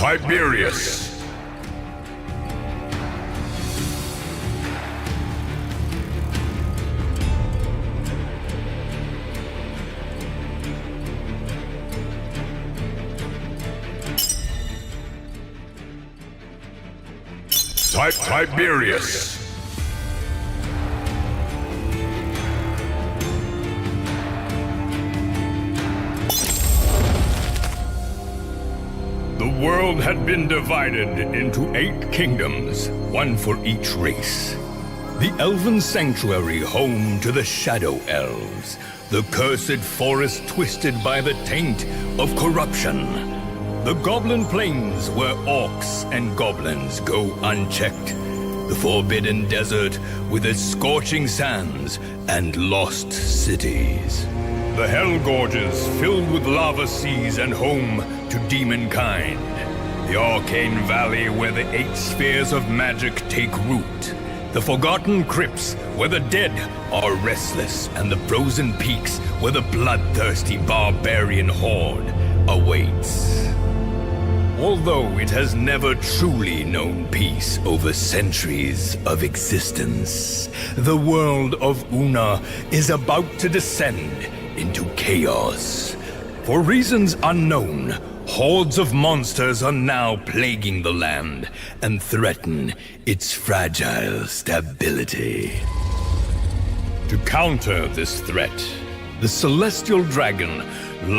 Tiberius. Tiberius. The world had been divided into 8 kingdoms, one for each race. The Elven Sanctuary, home to the Shadow Elves. The cursed forest twisted by the taint of corruption. The Goblin Plains, where orcs and goblins go unchecked. The Forbidden Desert, with its scorching sands and lost cities. The Hell Gorges, filled with lava seas and home to demonkind. The Arcane Valley, where the 8 spheres of magic take root. The Forgotten Crypts, where the dead are restless, and the Frozen Peaks, where the bloodthirsty barbarian horde awaits. Although it has never truly known peace over centuries of existence, the world of Una is about to descend into chaos. For reasons unknown, hordes of monsters are now plaguing the land and threaten its fragile stability. To counter this threat, the Celestial Dragon,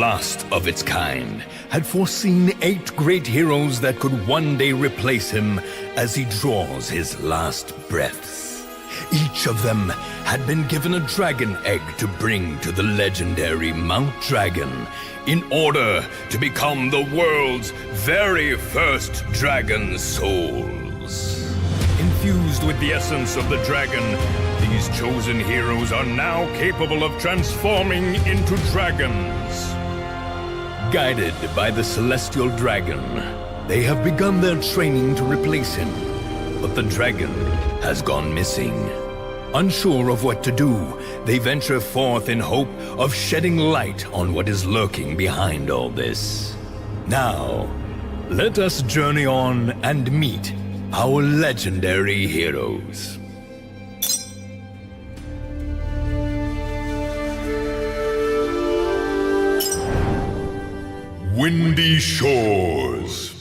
last of its kind, had foreseen 8 great heroes that could one day replace him as he draws his last breaths. Each of them had been given a dragon egg to bring to the legendary Mount Dragon in order to become the world's very first dragon souls. Infused with the essence of the dragon, these chosen heroes are now capable of transforming into dragons. Guided by the Celestial Dragon, they have begun their training to replace him. But the dragon has gone missing. Unsure of what to do, they venture forth in hope of shedding light on what is lurking behind all this. Now, let us journey on and meet our legendary heroes. Windy Shores.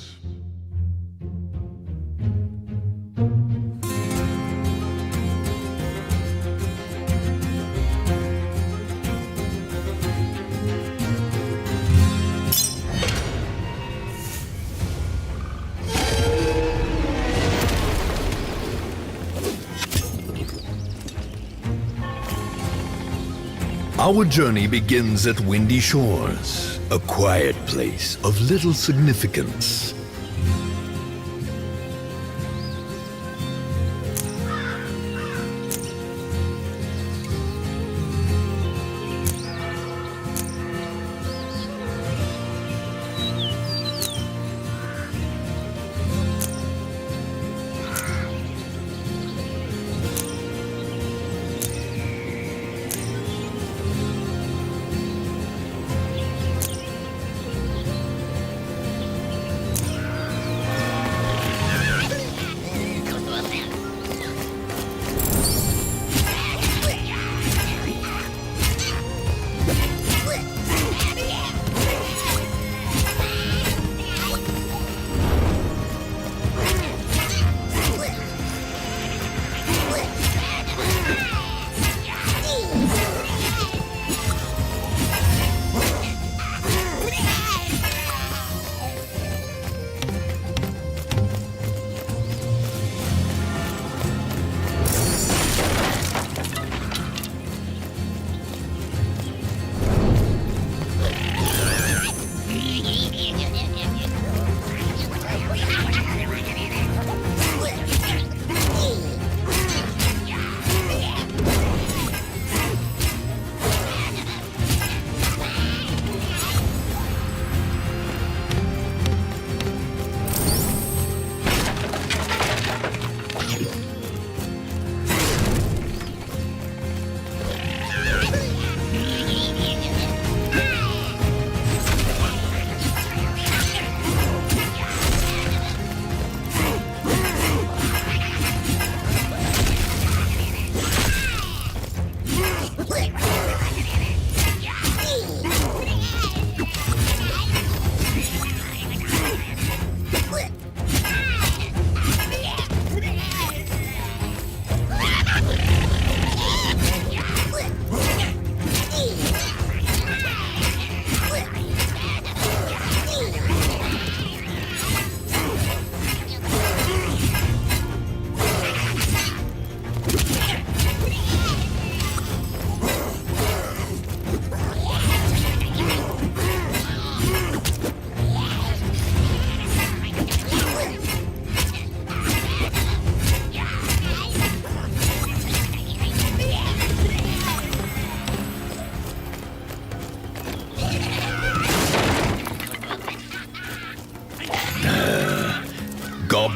Our journey begins at Windy Shores, a quiet place of little significance.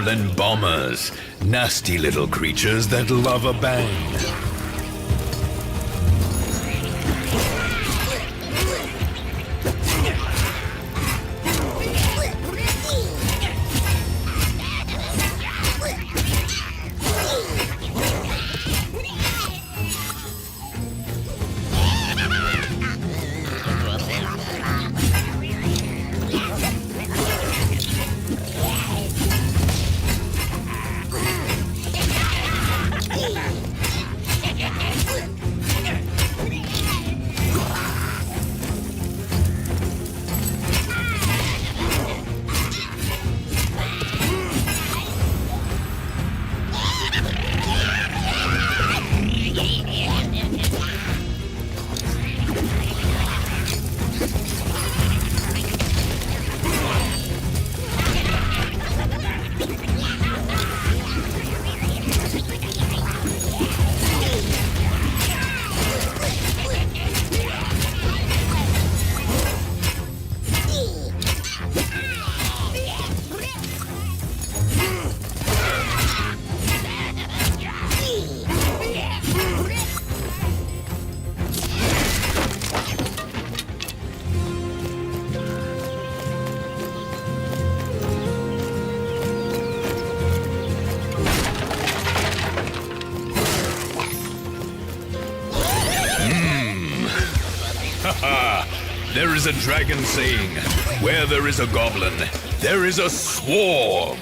goblin bombers. Nasty little creatures that love a bang. There is a dragon saying, where there is a goblin, there is a swarm.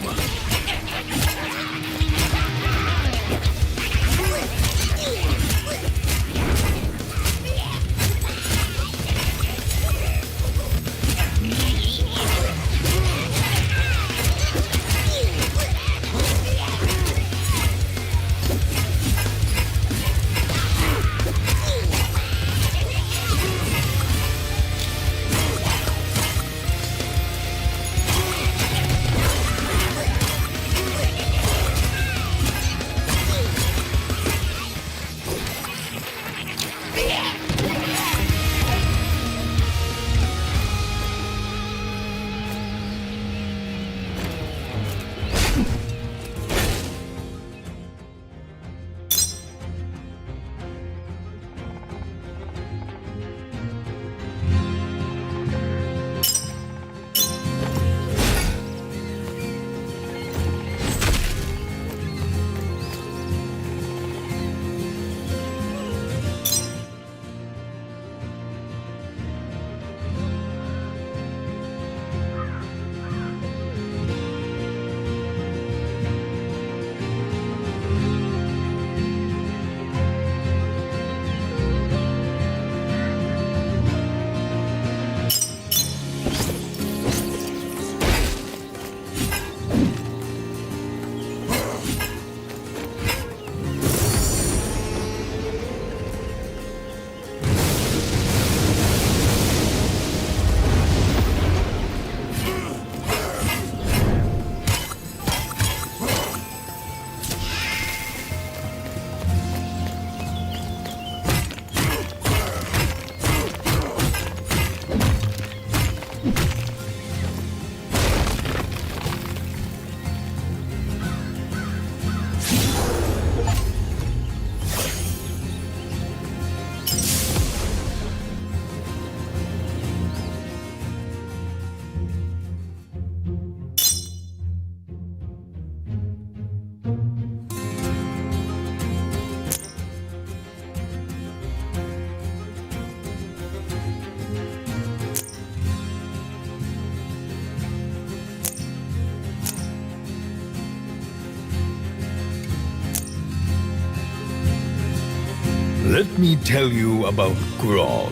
Let me tell you about Grog,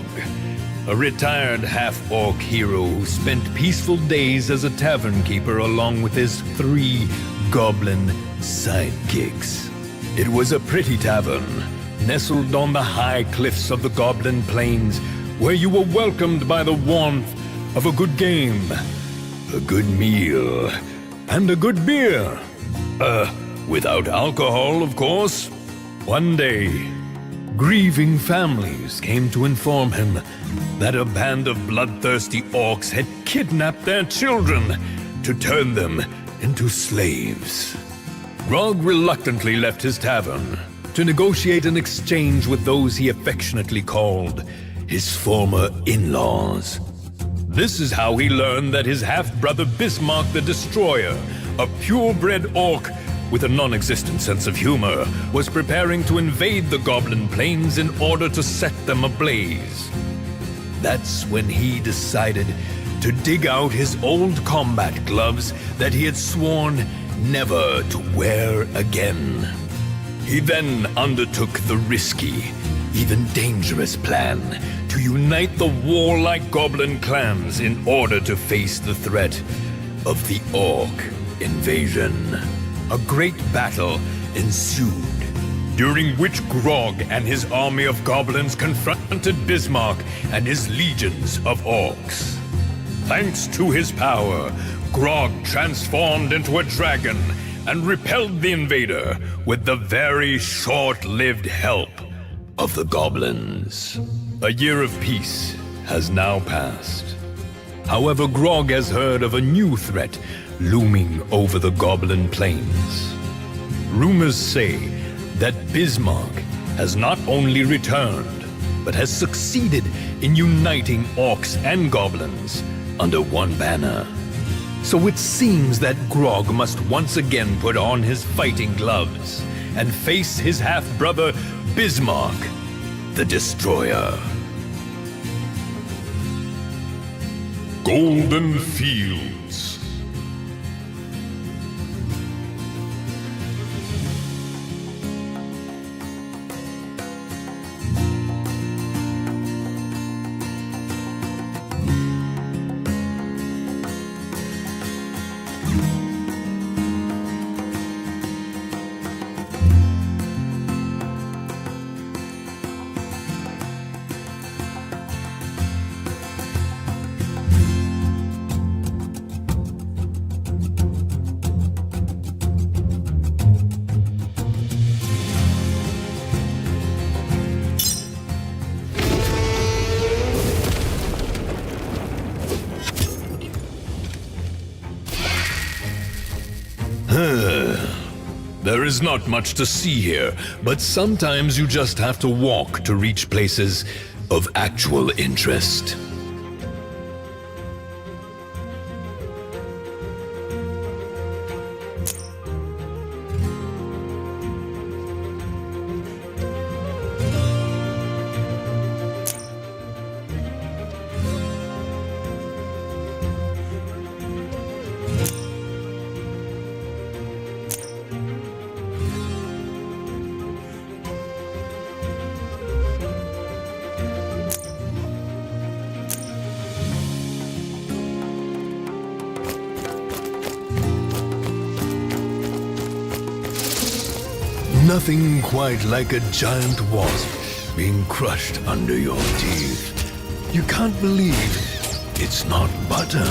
a retired half-orc hero who spent peaceful days as a tavern keeper along with his 3 goblin sidekicks. It was a pretty tavern, nestled on the high cliffs of the Goblin Plains, where you were welcomed by the warmth of a good game, a good meal, and a good beer. Without alcohol, of course. One day, grieving families came to inform him that a band of bloodthirsty orcs had kidnapped their children to turn them into slaves. Grog reluctantly left his tavern to negotiate an exchange with those he affectionately called his former in-laws. This is how he learned that his half-brother Bismarck the Destroyer, a purebred orc with a non-existent sense of humor, was preparing to invade the Goblin Plains in order to set them ablaze. That's when he decided to dig out his old combat gloves that he had sworn never to wear again. He then undertook the risky, even dangerous plan to unite the warlike goblin clans in order to face the threat of the orc invasion. A great battle ensued, during which Grog and his army of goblins confronted Bismarck and his legions of orcs. Thanks to his power, Grog transformed into a dragon and repelled the invader with the very short-lived help of the goblins. A year of peace has now passed. However, Grog has heard of a new threat looming over the Goblin Plains. Rumors say that Bismarck has not only returned, but has succeeded in uniting orcs and goblins under one banner. So it seems that Grog must once again put on his fighting gloves and face his half-brother Bismarck the Destroyer. Golden Fields. There is not much to see here, but sometimes you just have to walk to reach places of actual interest. Nothing quite like a giant wasp being crushed under your teeth. You can't believe it's not butter.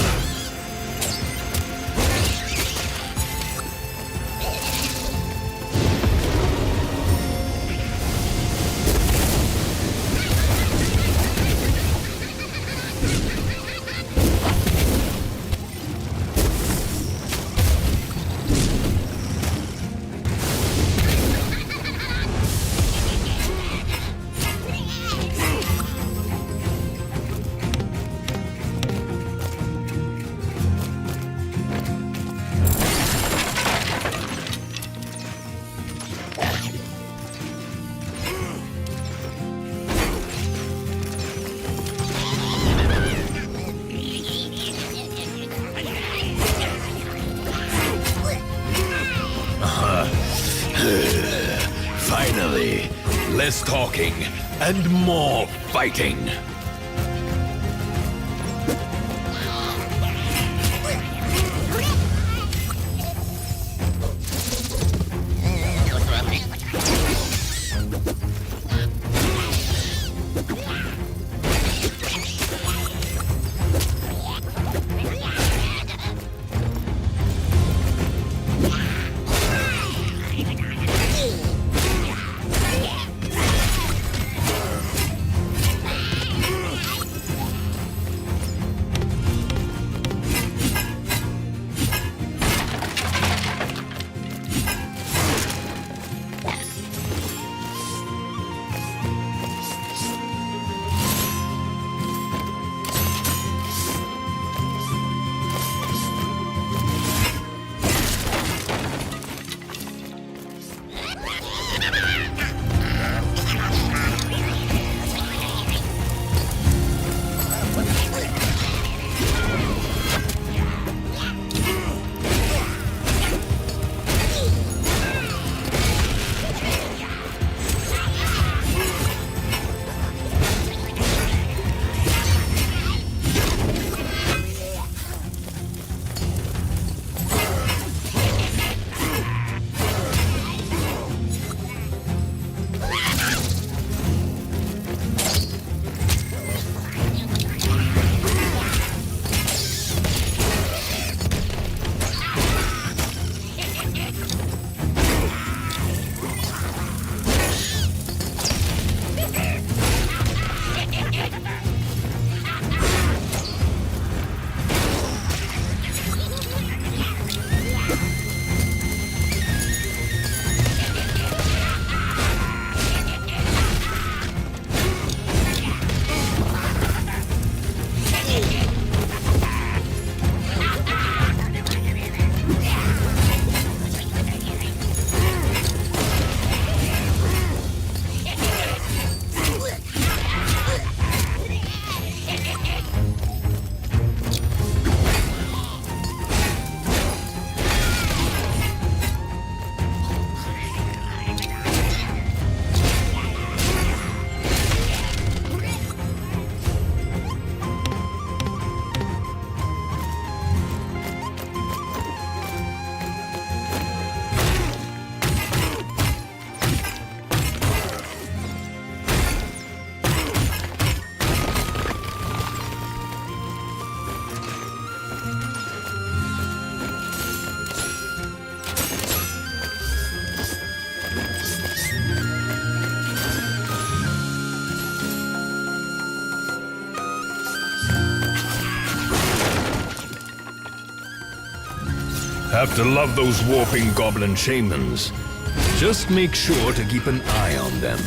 Finally, less talking and more fighting. have to love those warping goblin shamans. Just make sure to keep an eye on them.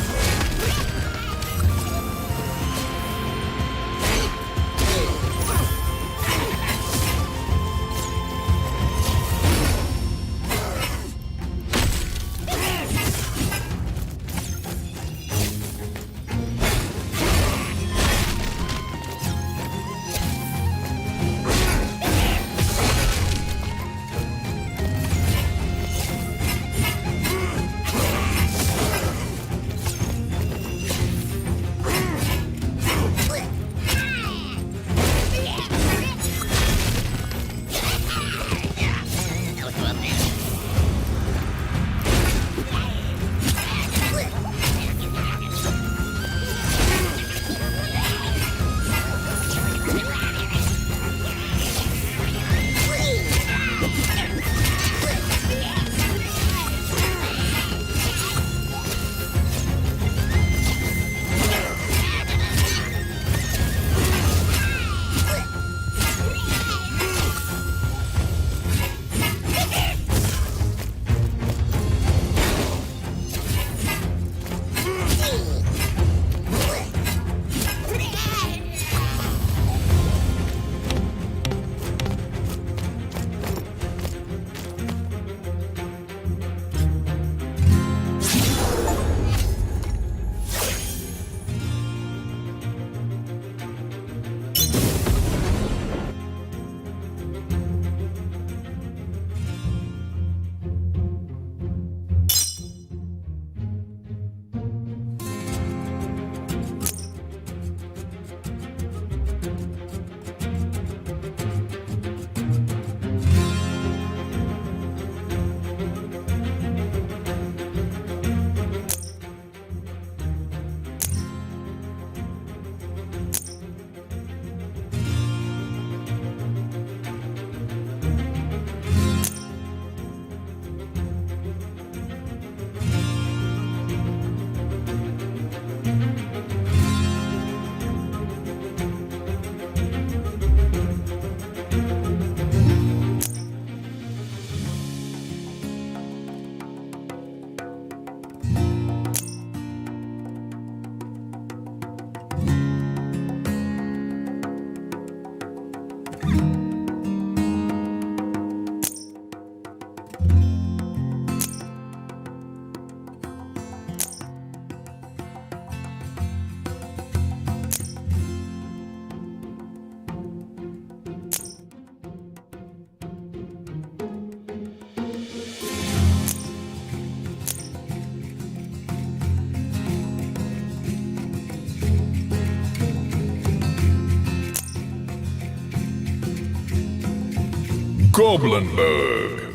Goblinburg.